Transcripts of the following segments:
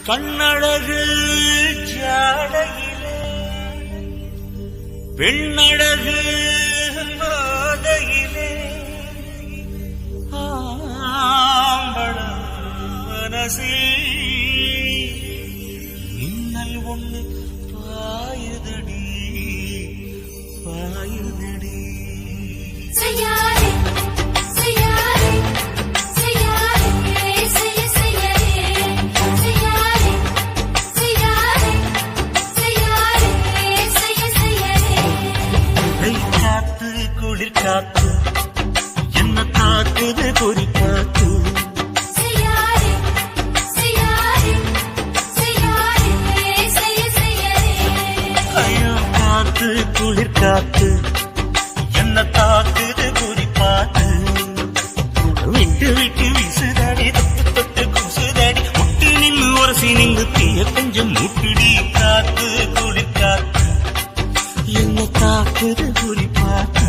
கண்ணழகு ஜாடையிலே பெண்ணழகு மாதையிலே ஆம்பள மனசே இன்னல் ஒண்ணு பாயுதடி பாயுதடி குளிர் காத்து என்ன தாக்குது குறி காத்து ஐயோ காத்து குளிர் காத்து என்ன தாக்குது குறி பார்த்து விட்டு விட்டு வீசுதாடி தொட்டு தொட்டு கூசுதாடி முட்டி நின்று உரசி நின்று தீய கொஞ்சம் முட்டுடி காத்து குளிர் காத்து என்ன தாக்குது குறி பார்த்து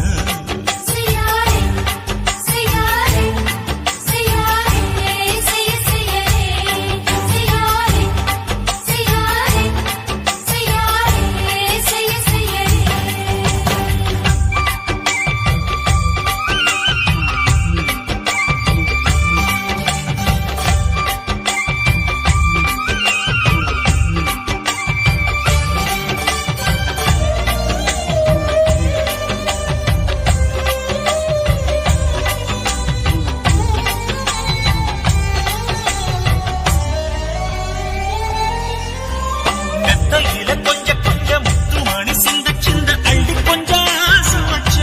கொஞ்சம் கொஞ்சம் முத்து மணி சிந்த சிந்த அள்ளி கொஞ்சம் ஆசை வச்ச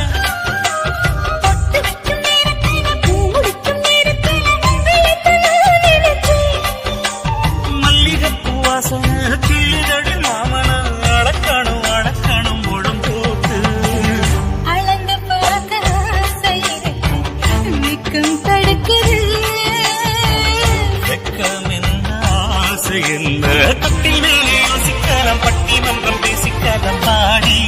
மல்லிகைப்பூ வாசனை கிளிதடி மாமன அடக்கணும் அடக்கணும் முழம் போட்டு அளந்து பார்க்க நிற்கும் தடுக்குது வெக்கம் என்ன ஆசை என்ன கட்டிலே பட்டி மன்றம் பேசிக்காலம் பாடி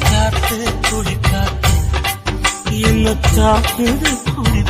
காத்து குடி காத்து என்ன தாக்குது குடி